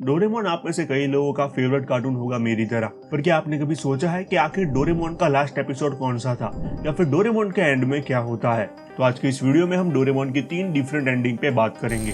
Doraemon आप में से कई लोगों का फेवरेट कार्टून होगा मेरी तरह, पर क्या आपने कभी सोचा है कि आखिर डोरेमोन का लास्ट एपिसोड कौन सा था या फिर डोरेमोन के एंड में क्या होता है? तो आज के इस वीडियो में हम डोरेमोन की 3 डिफरेंट एंडिंग पे बात करेंगे।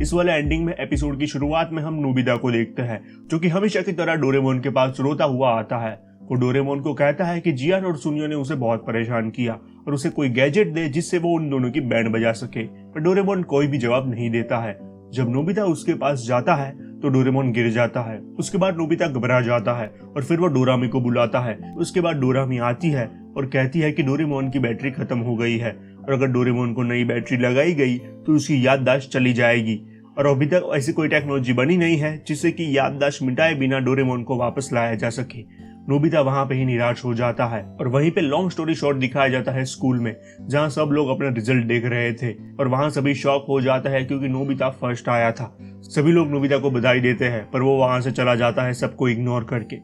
इस वाले एंडिंग में एपिसोड की शुरुआत में हम नोबिता को देखते हैं, जो कि हमेशा की तरह डोरेमोन के पास रोता हुआ आता है। वो डोरेमोन को कहता है कि जियान और सुनियो ने उसे बहुत परेशान किया और उसे कोई गैजेट दे जिससे वो उन दोनों की बैंड बजा सके, पर डोरेमोन कोई भी जवाब नहीं देता है। जब नोबिता उसके पास जाता है तो डोरेमोन गिर जाता है। उसके बाद नोबिता घबरा जाता है और फिर वो डोरामी को बुलाता है। उसके बाद डोरामी आती है और कहती है कि डोरेमोन की बैटरी खत्म हो गई है और अगर डोरेमोन को नई बैटरी लगाई गई तो उसकी याददाश्त चली जाएगी और अभी तक ऐसी कोई टेक्नोलॉजी बनी नहीं है जिससे कि याददाश्त मिटाए बिना डोरेमोन को वापस लाया जा सके। नोबिता वहां पे ही निराश हो जाता है और वहीं पे लॉन्ग स्टोरी शॉर्ट दिखाया जाता है स्कूल में, जहां सब लोग अपना रिजल्ट देख रहे थे और वहां सभी शॉक हो जाता है क्योंकि नोबिता फर्स्ट आया था। सभी लोग नोबिता को बधाई देते हैं पर वो वहां से चला जाता है सबको इग्नोर करके।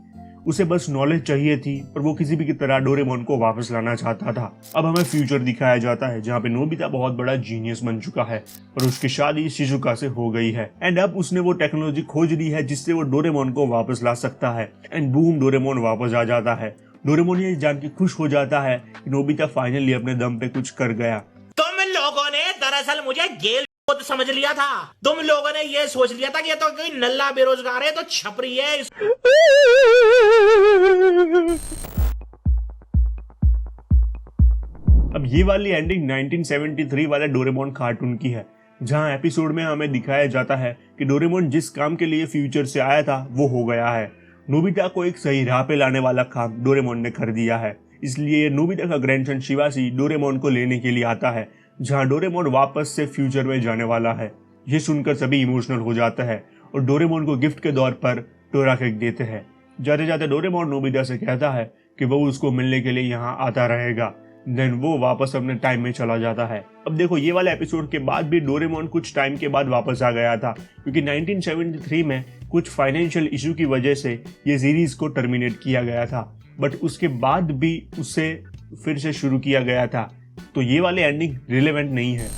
उसे बस नॉलेज चाहिए थी पर वो किसी भी की तरह डोरेमोन को वापस लाना चाहता था। अब हमें फ्यूचर दिखाया जाता है जहाँ पे नोबिता बहुत बड़ा जीनियस बन चुका है और उसकी शादी शिजुका से हो गई है एंड अब उसने वो टेक्नोलॉजी खोज ली है जिससे वो डोरेमोन को वापस ला सकता है एंड बूम, डोरेमोन वापस आ जाता है। डोरेमोन ये जान के खुश हो जाता है कि नोबिता फाइनली अपने दम पे कुछ कर गया। तुम लोगों ने दरअसल मुझे गेल तो समझ लिया था। तुम लोगों ने ये सोच लिया था कि ये तो कोई नल्ला बेरोजगार है, तो छपरी है। अब ये वाली एंडिंग 1973 वाले डोरेमोन कार्टून की है, जहां एपिसोड में हमें दिखाया जाता है कि डोरेमोन जिस काम के लिए फ्यूचर से आया था वो हो गया है। नोबिता को एक सही राह पे लाने वाला काम डोरेमोन ने कर दिया है, इसलिए नोबिता का ग्रैंडसन शिवासी डोरेमोन को लेने के लिए आता है, जहां डोरेमोन वापस से फ्यूचर में जाने वाला है। ये सुनकर सभी इमोशनल हो जाता है और डोरेमोन को गिफ्ट के तौर पर टोरा केक देते हैं। जाते जाते डोरेमोन नोबिता से कहता है कि वो उसको मिलने के लिए यहाँ आता रहेगा। देन वो वापस अपने टाइम में चला जाता है। अब देखो, ये वाले एपिसोड के बाद भी डोरेमोन कुछ टाइम के बाद वापस आ गया था, क्योंकि 1973 में कुछ फाइनेंशियल इशू की वजह से ये सीरीज को टर्मिनेट किया गया था, बट उसके बाद भी उसे फिर से शुरू किया गया था, तो ये वाले एंडिंग रिलेवेंट नहीं है।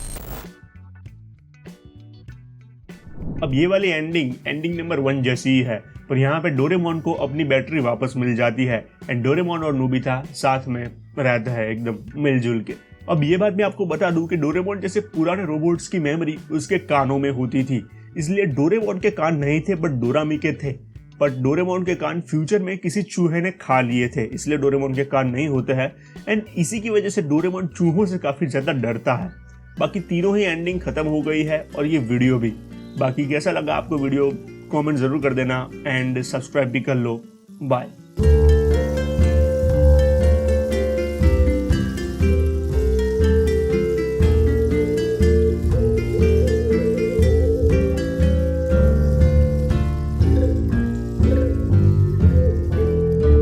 अब ये वाली एंडिंग नंबर 1 जैसी ही है, पर यहाँ पे डोरेमोन को अपनी बैटरी वापस मिल जाती है एंड डोरेमोन और नोबिता साथ में रहता है एकदम मिलजुल के। अब ये बात मैं आपको बता दूं कि डोरेमोन जैसे पुराने रोबोट्स की मेमोरी उसके कानों में होती थी, इसलिए डोरेमोन के कान नहीं थे बट डोरामी के थे। बट डोरेमोन के कान फ्यूचर में किसी चूहे ने खा लिए थे, इसलिए डोरेमोन के कान नहीं होते हैं एंड इसी की वजह से डोरेमोन चूहों से काफी ज्यादा डरता है। बाकी तीनों ही एंडिंग खत्म हो गई है और ये वीडियो भी। बाकी कैसा लगा आपको वीडियो कमेंट जरूर कर देना एंड सब्सक्राइब भी कर लो। बाय।